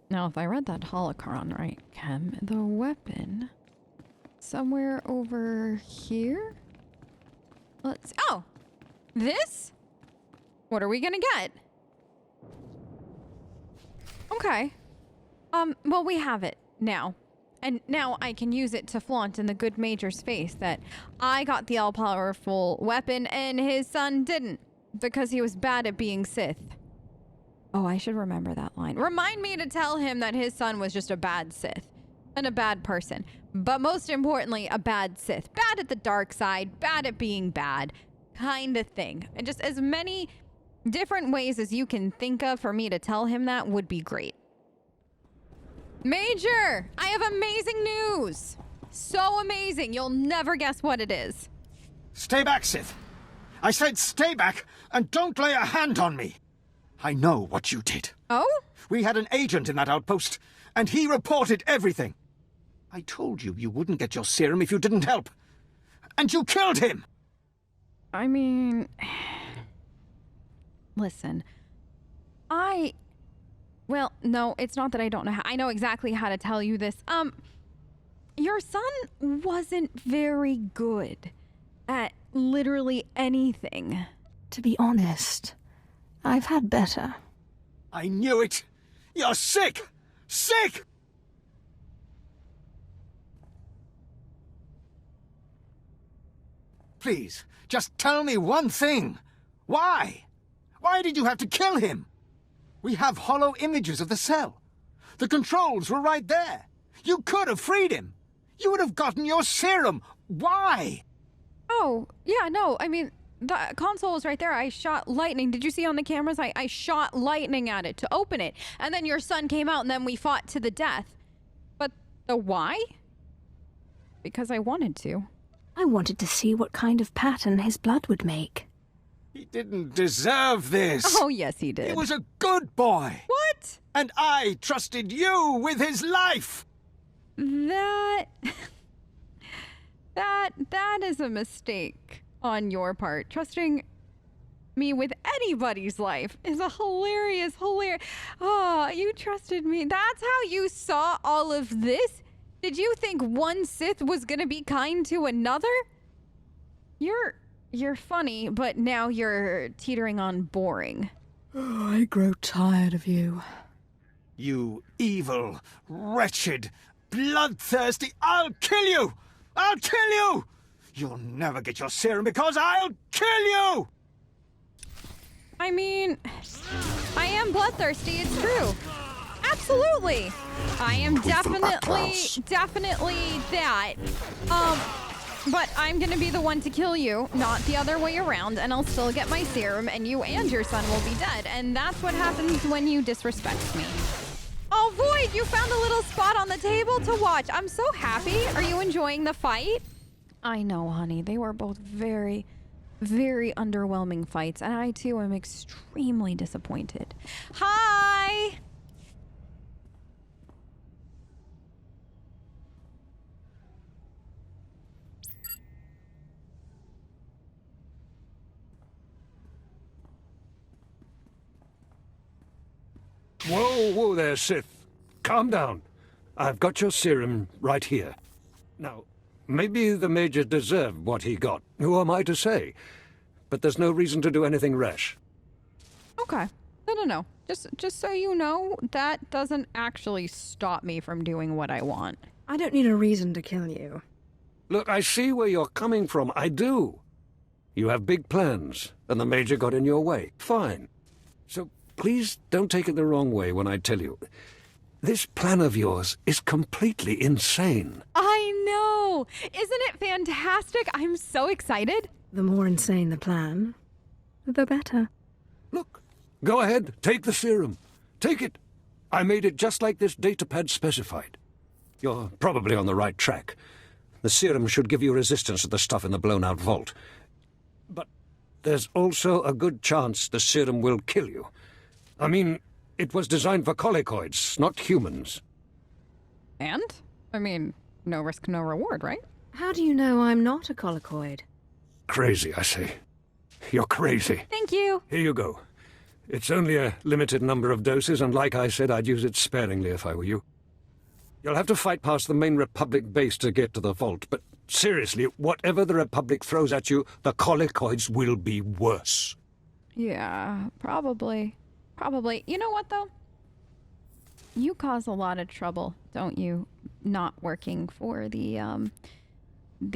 Now, if I read that holocron right, Khem, the weapon somewhere over here? Let's... Oh! This? What are we gonna get? Okay. Well, we have it now. And now I can use it to flaunt in the good Major's face that I got the all-powerful weapon and his son didn't because he was bad at being Sith. Oh, I should remember that line. Remind me to tell him that his son was just a bad Sith and a bad person. But most importantly, a bad Sith. Bad at the dark side, bad at being bad, kind of thing. And just as many different ways as you can think of for me to tell him that would be great. Major, I have amazing news. So amazing, you'll never guess what it is. Stay back, Sith. I said stay back and don't lay a hand on me. I know what you did. Oh? We had an agent in that outpost, and he reported everything. I told you you wouldn't get your serum if you didn't help. And you killed him! I mean... Listen. Well, no, it's not that I don't know how. I know exactly how to tell you this. Your son wasn't very good at literally anything. To be honest, I've had better. I knew it! You're sick! Sick! Please, just tell me one thing. Why? Why did you have to kill him? We have hollow images of the cell. The controls were right there. You could have freed him. You would have gotten your serum. Why? Oh, yeah, no, I mean, the console is right there. I shot lightning. Did you see on the cameras? I shot lightning at it to open it. And then your son came out and then we fought to the death. But the why? Because I wanted to. I wanted to see what kind of pattern his blood would make. He didn't deserve this. Oh, yes, he did. He was a good boy. What? And I trusted you with his life. That is a mistake on your part. Trusting me with anybody's life is a hilarious. Oh, you trusted me. That's how you saw all of this? Did you think one Sith was gonna be kind to another? You're funny, but now you're teetering on boring. Oh, I grow tired of you. You evil, wretched, bloodthirsty... I'll kill you! I'll kill you! You'll never get your serum because I'll kill you! I mean, I am bloodthirsty, it's true. Absolutely! I am definitely that. But I'm gonna be the one to kill you, not the other way around, and I'll still get my serum, and you and your son will be dead. And that's what happens when you disrespect me. Oh, Void, you found a little spot on the table to watch. I'm so happy. Are you enjoying the fight? I know, honey. They were both very, very underwhelming fights, and I, too, am extremely disappointed. Hi! Whoa there, Sith. Calm down. I've got your serum right here. Now, maybe the Major deserved what he got. Who am I to say? But there's no reason to do anything rash. Okay. No. Just so you know, that doesn't actually stop me from doing what I want. I don't need a reason to kill you. Look, I see where you're coming from. I do. You have big plans, and the Major got in your way. Fine. So please don't take it the wrong way when I tell you. This plan of yours is completely insane. I know! Isn't it fantastic? I'm so excited. The more insane the plan, the better. Look, go ahead, take the serum. Take it. I made it just like this datapad specified. You're probably on the right track. The serum should give you resistance to the stuff in the blown-out vault. But there's also a good chance the serum will kill you. I mean, it was designed for colicoids, not humans. And? I mean, no risk, no reward, right? How do you know I'm not a colicoid? Crazy, I say. You're crazy. Thank you. Here you go. It's only a limited number of doses, and like I said, I'd use it sparingly if I were you. You'll have to fight past the main Republic base to get to the vault, but seriously, whatever the Republic throws at you, the Colicoids will be worse. Yeah, probably. Probably. You know what, though? You cause a lot of trouble, don't you? Not working for the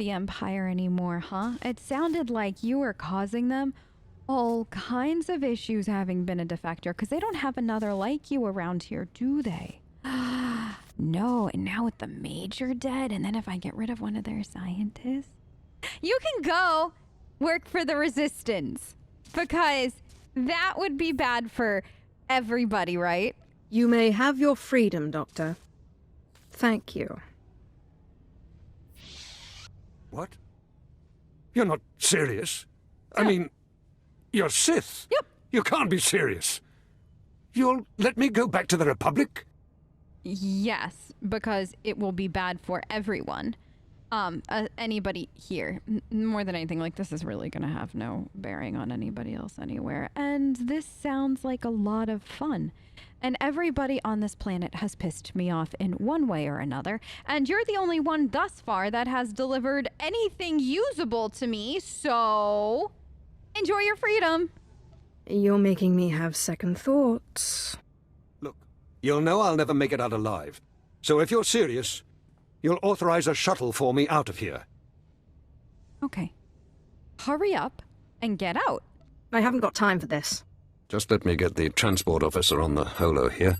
Empire anymore, huh? It sounded like you were causing them all kinds of issues having been a defector, because they don't have another like you around here, do they? No, and now with the Major dead, and then if I get rid of one of their scientists, you can go work for the Resistance, because that would be bad for everybody, right? You may have your freedom, Doctor. Thank you. What? You're not serious? I mean, you're Sith. Yep. You can't be serious. You'll let me go back to the Republic? Yes, because it will be bad for everyone. Anybody here. More than anything, like, this is really gonna have no bearing on anybody else anywhere. And this sounds like a lot of fun. And everybody on this planet has pissed me off in one way or another. And you're the only one thus far that has delivered anything usable to me, so enjoy your freedom. You're making me have second thoughts. Look, you'll know I'll never make it out alive. So if you're serious, you'll authorize a shuttle for me out of here. Okay. Hurry up and get out. I haven't got time for this. Just let me get the transport officer on the holo here.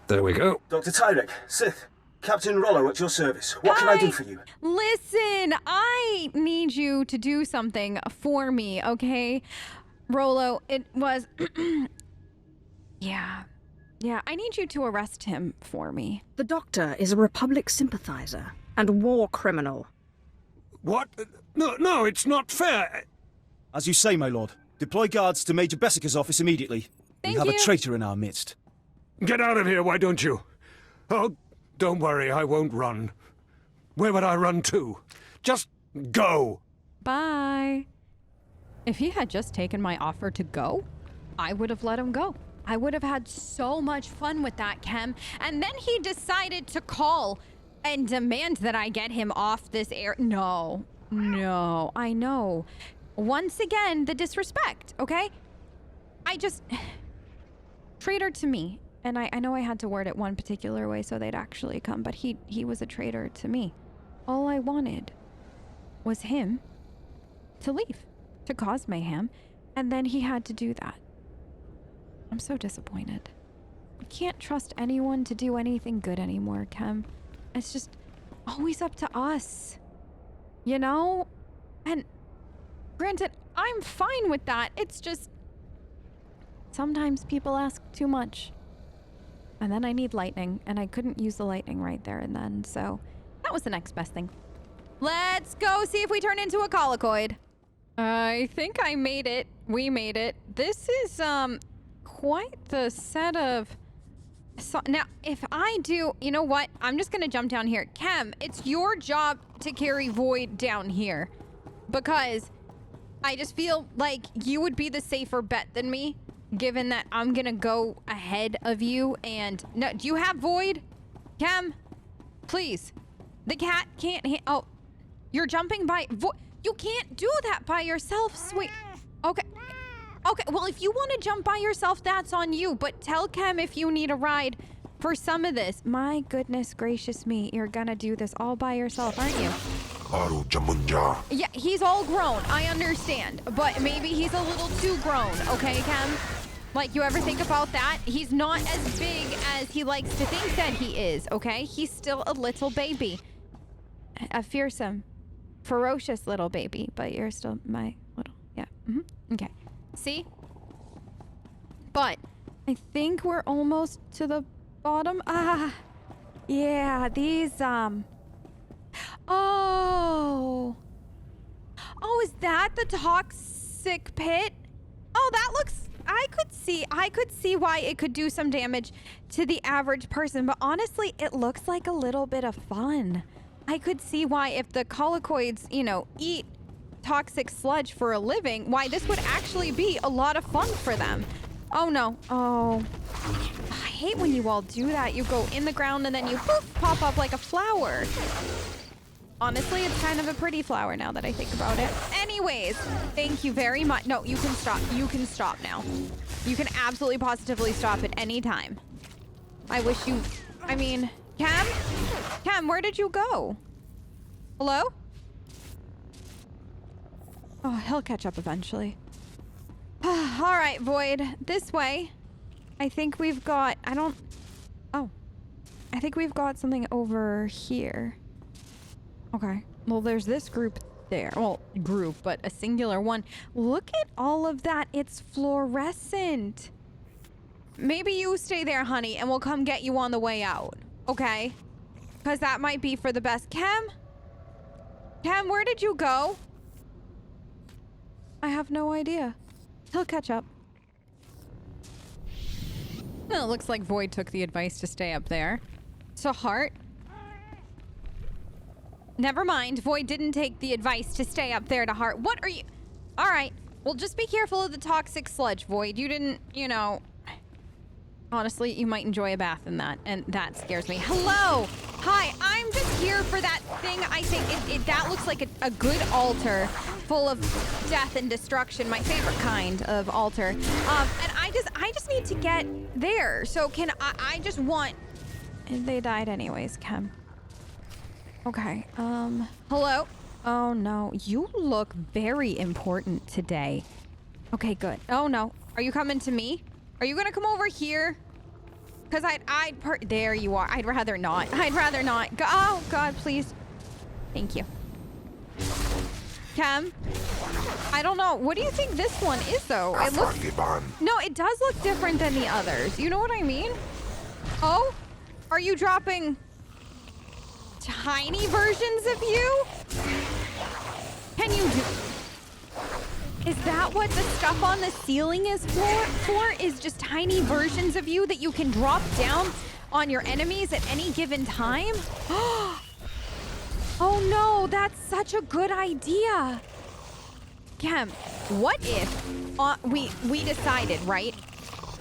There we go. Dr. Tyrek, Sith, Captain Rollo at your service. What can I do for you? Listen, I need you to do something for me, okay? Rollo, it was... Yeah, I need you to arrest him for me. The Doctor is a Republic sympathizer and war criminal. What? No, it's not fair. As you say, my lord. Deploy guards to Major Bessica's office immediately. Thank we have you. a traitor in our midst. Get out of here, why don't you? Oh, don't worry, I won't run. Where would I run to? Just go. Bye. If he had just taken my offer to go, I would have let him go. I would have had so much fun with that, Khem. And then he decided to call and demand that I get him off this air. No, I know. Once again, the disrespect, okay? Traitor to me. And I know I had to word it one particular way so they'd actually come, but he was a traitor to me. All I wanted was him to leave, to cause mayhem, and then he had to do that. I'm so disappointed. I can't trust anyone to do anything good anymore, Khem. It's just always up to us. You know? And granted, I'm fine with that. It's just sometimes people ask too much. And then I need lightning, and I couldn't use the lightning right there and then, so that was the next best thing. Let's go see if we turn into a colicoid. I think I made it. We made it. This is, quite the set of... So, now, if I do... You know what? I'm just gonna jump down here. Khem, it's your job to carry Void down here. Because I just feel like you would be the safer bet than me, given that I'm gonna go ahead of you and... No, do you have Void? Khem? Please. The cat can't... Oh, you're jumping by... You can't do that by yourself, sweet... Okay. Okay, well, if you want to jump by yourself, that's on you. But tell Khem if you need a ride for some of this. My goodness gracious me. You're gonna do this all by yourself, aren't you? Yeah, he's all grown. I understand. But maybe he's a little too grown, okay, Khem? Like, you ever think about that? He's not as big as he likes to think that he is, okay? He's still a little baby. A fearsome, ferocious little baby. But you're still my little... Yeah. Okay. See? But I think we're almost to the bottom. Yeah, these, Oh, is that the toxic pit? Oh, that looks... I could see why it could do some damage to the average person, but honestly, it looks like a little bit of fun. I could see why if the colicoids, you know, eat toxic sludge for a living, why, this would actually be a lot of fun for them. Oh, no. Oh. I hate when you all do that. You go in the ground and then you poof, pop up like a flower. Honestly, it's kind of a pretty flower now that I think about it. Anyways, thank you very much. No, you can stop. You can stop now. You can absolutely positively stop at any time. I wish you... I mean, Khem? Khem, where did you go? Hello? Oh, he'll catch up eventually. All right, Void. This way. I think we've got... Oh. I think we've got something over here. Okay. Well, there's this group there. Well, group, but a singular one. Look at all of that. It's fluorescent. Maybe you stay there, honey, and we'll come get you on the way out. Okay? Because that might be for the best. Khem? Khem, where did you go? I have no idea. He'll catch up. Well, it looks like Void took the advice to stay up there. So, Heart... Never mind. Void didn't take the advice to stay up there to Heart. What are you... All right. Well, just be careful of the toxic sludge, Void. You didn't, you know... Honestly, you might enjoy a bath in that, and that scares me. Hello! Hi, I'm just here for that thing. I think that looks like a good altar full of death and destruction. My favorite kind of altar. And I just need to get there. So I just want... And they died anyways, Khem. Okay, hello? Oh no, you look very important today. Okay, good. Oh no, are you coming to me? Are you gonna come over here? Cause there you are. I'd rather not. I'd rather not. Oh God, please. Thank you. Khem? I don't know. What do you think this one is though? It looks... No, it does look different than the others. You know what I mean? Oh? Are you dropping... tiny versions of you? Can you do... Is that what the stuff on the ceiling is for? Is just tiny versions of you that you can drop down on your enemies at any given time? Oh no, that's such a good idea. Khem, what if we decided, right,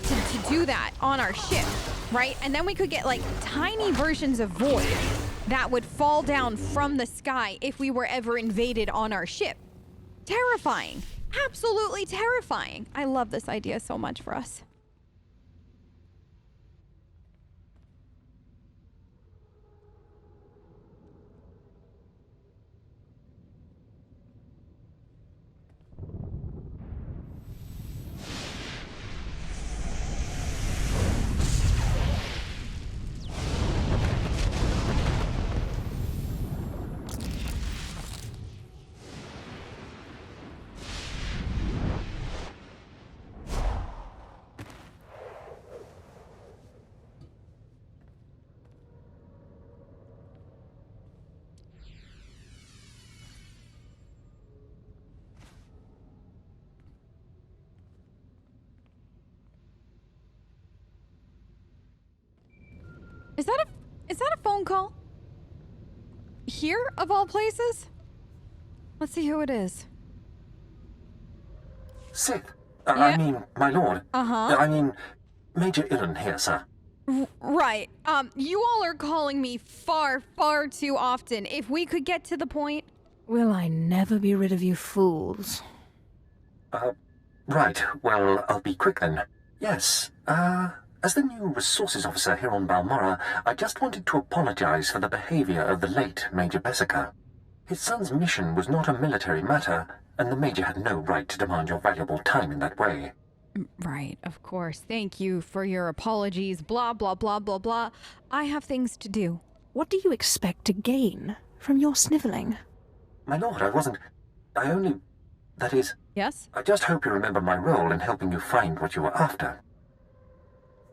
to do that on our ship, right? And then we could get like tiny versions of Void that would fall down from the sky if we were ever invaded on our ship. Terrifying. Absolutely terrifying. I love this idea so much for us. Is that a phone call? Here, of all places? Let's see who it is. Sith. Yeah. I mean, my lord. Uh-huh. I mean, Major Illen here, sir. Right. You all are calling me far, far too often. If we could get to the point... Will I never be rid of you fools? Right. Well, I'll be quick then. Yes, as the new resources officer here on Balmorra, I just wanted to apologize for the behavior of the late Major Bessica. His son's mission was not a military matter, and the Major had no right to demand your valuable time in that way. Right, of course. Thank you for your apologies, blah, blah, blah, blah, blah. I have things to do. What do you expect to gain from your sniveling? My lord, I only... That is... Yes? I just hope you remember my role in helping you find what you were after.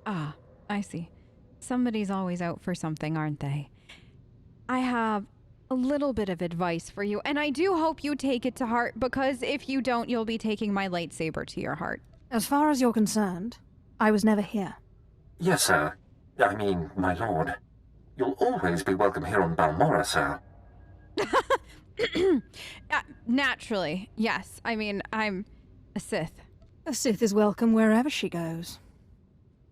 Ah, I see. Somebody's always out for something, aren't they? I have a little bit of advice for you, and I do hope you take it to heart, because if you don't, you'll be taking my lightsaber to your heart. As far as you're concerned, I was never here. Yes, sir. I mean, my lord. You'll always be welcome here on Balmorra, sir. Naturally, yes. I mean, I'm a Sith. A Sith is welcome wherever she goes.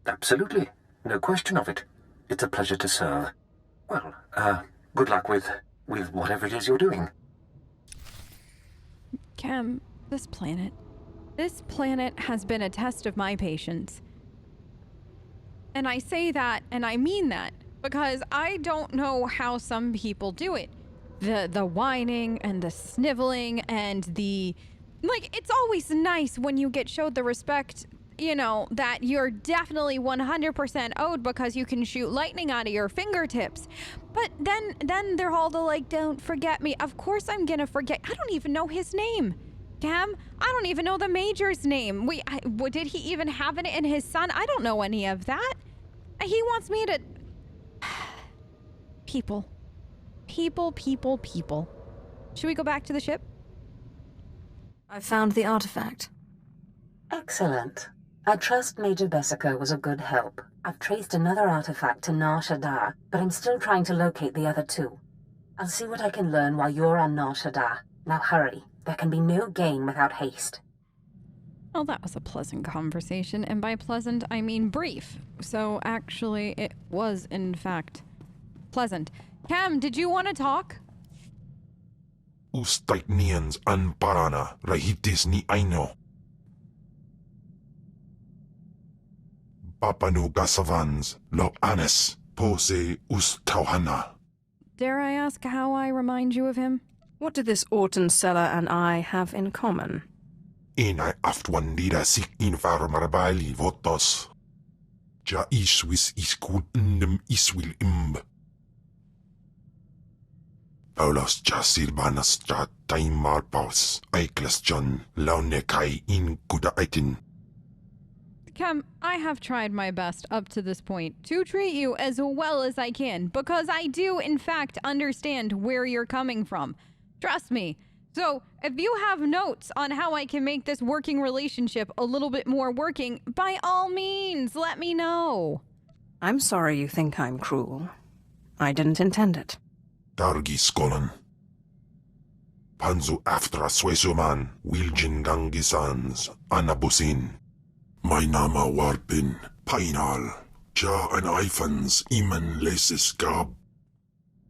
Absolutely. No question of it. It's a pleasure to serve. Well, good luck with whatever it is you're doing. Khem, this planet has been a test of my patience. And I say that, and I mean that, because I don't know how some people do it. The whining and the sniveling and the... Like, it's always nice when you get showed the respect, you know, that you're definitely 100% owed because you can shoot lightning out of your fingertips. But then they're all the like, don't forget me. Of course I'm gonna forget. I don't even know his name. Khem, I don't even know the Major's name. Did he even have it in his son? I don't know any of that. He wants me to... People. Should we go back to the ship? I found the artifact. Excellent. I trust Major Bessica was a good help. I've traced another artifact to Nar Shaddaa, but I'm still trying to locate the other two. I'll see what I can learn while you're on Nar Shaddaa. Now hurry. There can be no gain without haste. Well, that was a pleasant conversation, and by pleasant, I mean brief. So actually, it was, in fact, pleasant. Khem, did you want to talk? Ustaik nians an parana rahitis ni aino. Papanu gasavans lo anes pose ustauhana. Dare I ask how I remind you of him? What do this Orton seller and I have in common? Inai aftwandira sik invar marabali votos. Ja iswis iskul ndem iswil imb. Paulos ja silbanas ja taimar paus. Aiklas John launekai in kuda aitin. Khem, I have tried my best up to this point to treat you as well as I can, because I do, in fact, understand where you're coming from. Trust me. So, if you have notes on how I can make this working relationship a little bit more working, by all means, let me know. I'm sorry you think I'm cruel. I didn't intend it. Dargi skolan. Panzu aftra suesuman wiljin gangisans anabusin. My nama warpin painal. Ja an ifans iman lesis gab.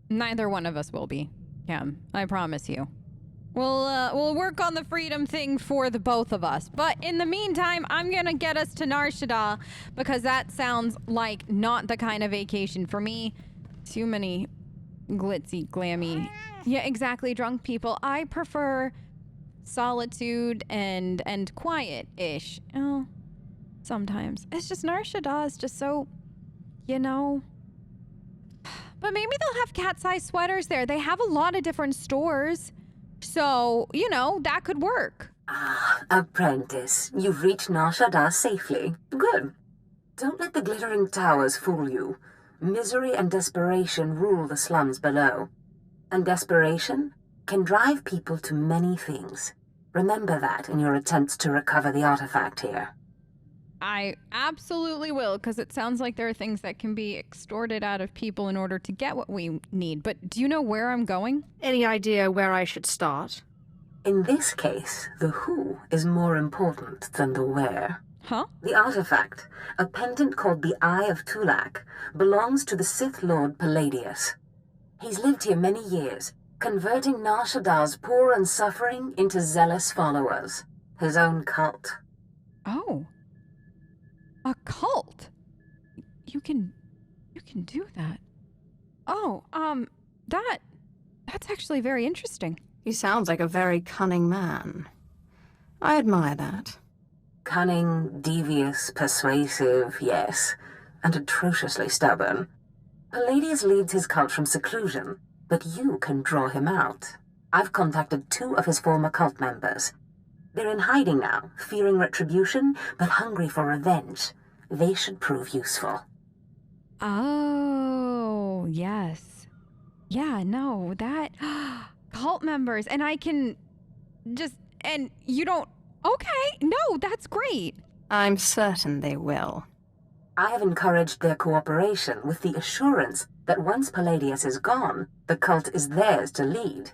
Neither one of us will be, Khem. I promise you. We'll work on the freedom thing for the both of us. But in the meantime, I'm gonna get us to Nar Shaddaa, because that sounds like not the kind of vacation for me. Too many glitzy, glammy, yeah, exactly, drunk people. I prefer solitude and quiet-ish. Oh, sometimes. It's just Nar Shaddaa is just so, you know. But maybe they'll have cat-sized sweaters there. They have a lot of different stores. So, you know, that could work. Ah, apprentice, you've reached Nar Shaddaa safely. Good. Don't let the glittering towers fool you. Misery and desperation rule the slums below. And desperation can drive people to many things. Remember that in your attempts to recover the artifact here. I absolutely will, because it sounds like there are things that can be extorted out of people in order to get what we need. But do you know where I'm going? Any idea where I should start? In this case, the who is more important than the where. Huh? The artifact, a pendant called the Eye of Tulak, belongs to the Sith Lord Palladius. He's lived here many years, converting Nar Shaddaa's poor and suffering into zealous followers. His own cult. Oh. A cult? You can do that. Oh, that's actually very interesting. He sounds like a very cunning man. I admire that. Cunning, devious, persuasive, yes, and atrociously stubborn. Palladius leads his cult from seclusion, but you can draw him out. I've contacted 2 of his former cult members. They're in hiding now, fearing retribution, but hungry for revenge. They should prove useful. Oh, yes. Yeah, no, that... cult members, and I can just... And you don't... Okay, no, that's great. I'm certain they will. I have encouraged their cooperation with the assurance that once Palladius is gone, the cult is theirs to lead.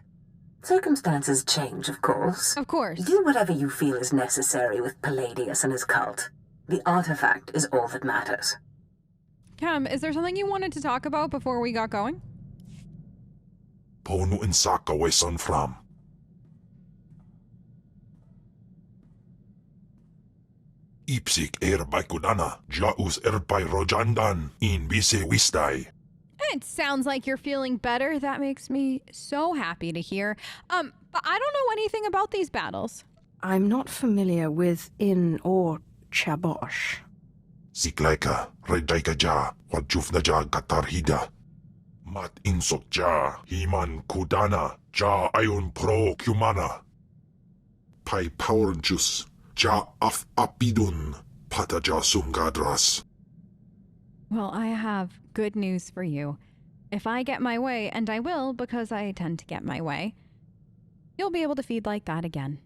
Circumstances change, of course. Of course. Do whatever you feel is necessary with Palladius and his cult. The artifact is all that matters. Khem, is there something you wanted to talk about before we got going? Ponu insaka weson from. Ipsik erbay kudana, jaus erbay rojandan, in bise wistai. It sounds like you're feeling better. That makes me so happy to hear. But I don't know anything about these battles. I'm not familiar with In or Chabosh. Siklaika, redaika ja, wajufna ja katarhida. Mat insok ja, himan kudana, ja ayun pro kumana. Pai power juice, ja af apidun, pata ja sungadras. Well, I have good news for you. If I get my way, and I will because I tend to get my way, you'll be able to feed like that again.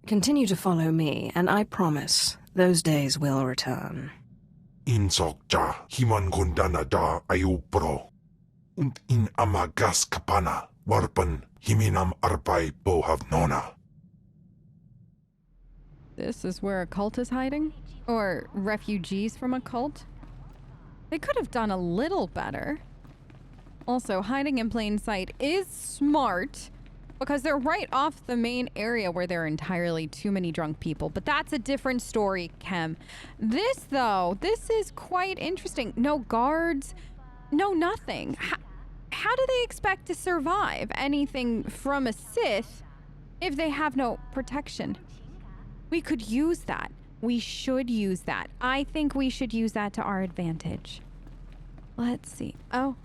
Continue to follow me, and I promise those days will return. Insok ja, himan kundana da ayu pro. Und in amagas kapana, warpan himinam arpai bohavnona. This is where a cult is hiding? Or refugees from a cult? They could have done a little better. Also, hiding in plain sight is smart because they're right off the main area where there are entirely too many drunk people. But that's a different story, Khem. This, though, this is quite interesting. No guards, no nothing. How do they expect to survive anything from a Sith if they have no protection? We could use that. We should use that. I think we should use that to our advantage. Let's see. Oh,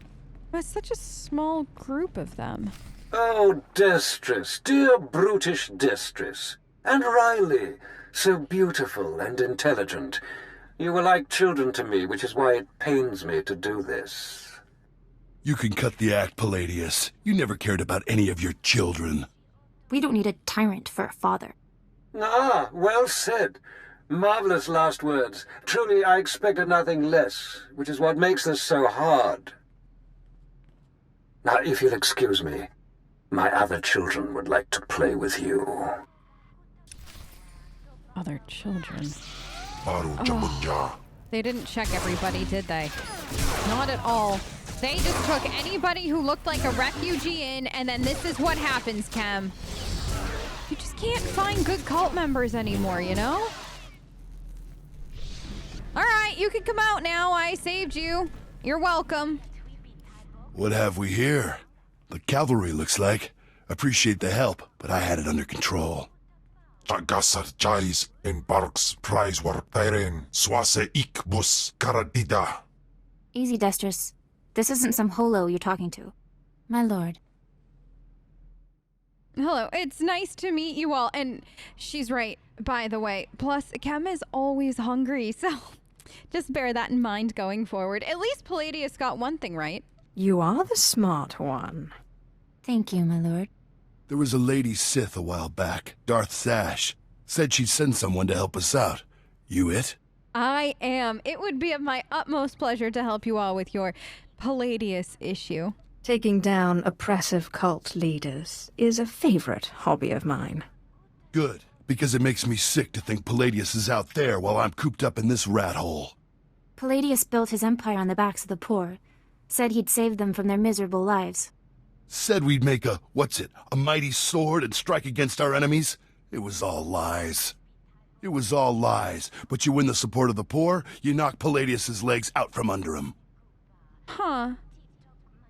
that's such a small group of them. Oh, Destress, dear brutish Destress. And Riley, so beautiful and intelligent. You were like children to me, which is why it pains me to do this. You can cut the act, Palladius. You never cared about any of your children. We don't need a tyrant for a father. Ah, well said. Marvelous last words. Truly, I expected nothing less, which is what makes this so hard. Now, if you'll excuse me, my other children would like to play with you. Other children. Oh. They didn't check everybody, did they? Not at all. They just took anybody who looked like a refugee in, and then this is what happens, Khem. You just can't find good cult members anymore, you know? Alright, you can come out now. I saved you. You're welcome. What have we here? The cavalry, looks like. Appreciate the help, but I had it under control. Tagasar Jaris in Barks prize war Tyren swase ik bus karadida. Easy, Destress. This isn't some holo you're talking to. My lord. Hello, it's nice to meet you all. And she's right, by the way. Plus, Khem is always hungry, so just bear that in mind going forward. At least Palladius got one thing right. You are the smart one. Thank you, my lord. There was a lady Sith a while back, Darth Sash. Said she'd send someone to help us out. You it? I am. It would be of my utmost pleasure to help you all with your Palladius issue. Taking down oppressive cult leaders is a favorite hobby of mine. Good, because it makes me sick to think Palladius is out there while I'm cooped up in this rat hole. Palladius built his empire on the backs of the poor. Said he'd save them from their miserable lives. Said we'd make a mighty sword and strike against our enemies? It was all lies. It was all lies. But you win the support of the poor, you knock Palladius's legs out from under him. Huh.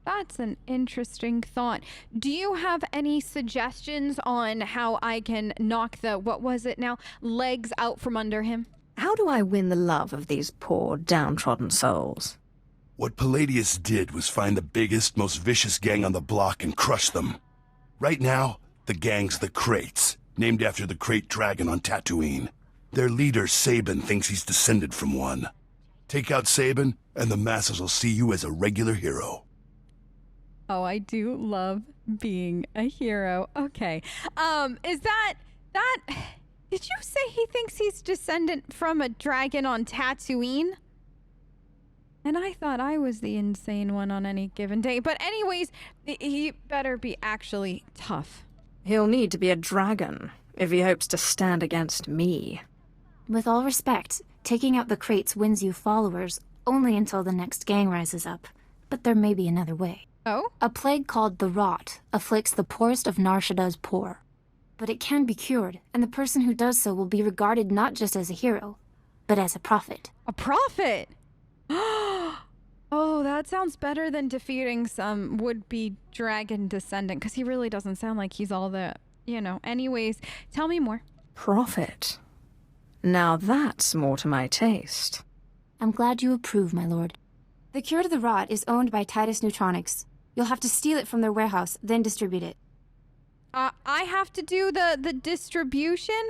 That's an interesting thought. Do you have any suggestions on how I can knock the, legs out from under him? How do I win the love of these poor, downtrodden souls? What Palladius did was find the biggest, most vicious gang on the block and crush them. Right now, the gang's the Kraits, named after the Krayt dragon on Tatooine. Their leader, Sabin, thinks he's descended from one. Take out Sabin, and the masses will see you as a regular hero. Oh, I do love being a hero. Okay. Is that... Did you say he thinks he's descendant from a dragon on Tatooine? And I thought I was the insane one on any given day. But anyways, he better be actually tough. He'll need to be a dragon if he hopes to stand against me. With all respect, taking out the crates wins you followers only until the next gang rises up. But there may be another way. Oh? A plague called the Rot afflicts the poorest of Nar Shaddaa's poor. But it can be cured, and the person who does so will be regarded not just as a hero, but as a prophet. A prophet? Oh, that sounds better than defeating some would-be dragon descendant, because he really doesn't sound like he's all that, you know. Anyways, tell me more. Prophet? Now that's more to my taste. I'm glad you approve, my lord. The cure to the Rot is owned by Titus Neutronics. You'll have to steal it from their warehouse, then distribute it. I have to do the distribution?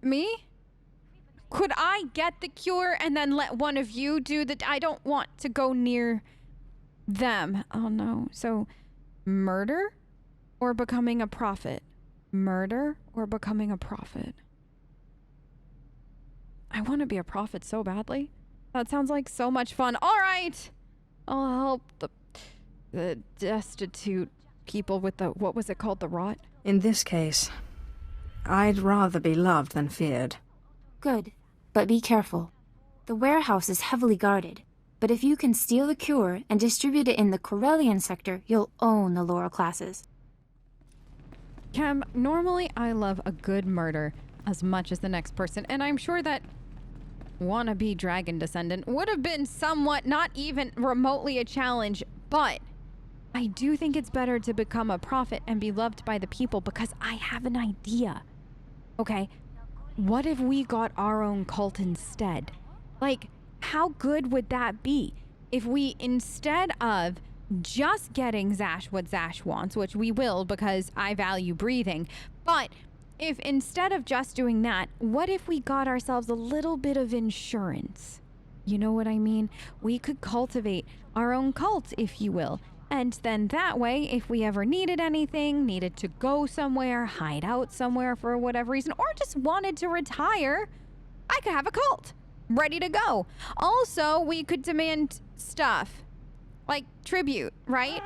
Me? Could I get the cure and then let one of you do the... I don't want to go near them. Oh, no. So, murder or becoming a prophet? Murder or becoming a prophet? I want to be a prophet so badly. That sounds like so much fun. All right. I'll help the destitute people with the... What was it called? The Rot? In this case, I'd rather be loved than feared. Good. But be careful. The warehouse is heavily guarded, but if you can steal the cure and distribute it in the Corellian sector, you'll own the lower classes. Khem, normally I love a good murder as much as the next person, and I'm sure that wannabe dragon descendant would have been somewhat not even remotely a challenge, but I do think it's better to become a prophet and be loved by the people because I have an idea. Okay? What if we got our own cult instead? Like, how good would that be? If we, instead of just getting Zash what Zash wants, which we will because I value breathing, but if instead of just doing that, what if we got ourselves a little bit of insurance? You know what I mean? We could cultivate our own cult, if you will. And then that way, if we ever needed anything, needed to go somewhere, hide out somewhere for whatever reason, or just wanted to retire, I could have a cult ready to go. Also, we could demand stuff like tribute, right?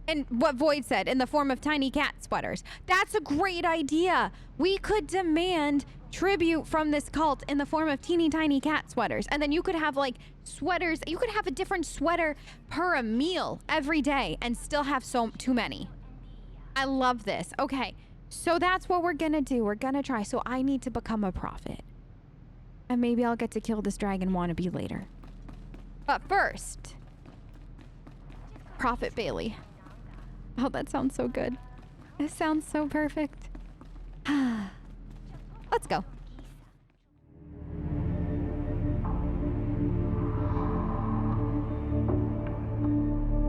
And what Void said, in the form of tiny cat sweaters. That's a great idea. We could demand tribute from this cult in the form of teeny tiny cat sweaters. And then you could have like sweaters. You could have a different sweater per a meal every day and still have too many. I love this. Okay, so that's what we're gonna do. We're gonna try. So I need to become a prophet. And maybe I'll get to kill this dragon wannabe later. But first, Prophet Bailey. Oh, that sounds so good. It sounds so perfect. Let's go.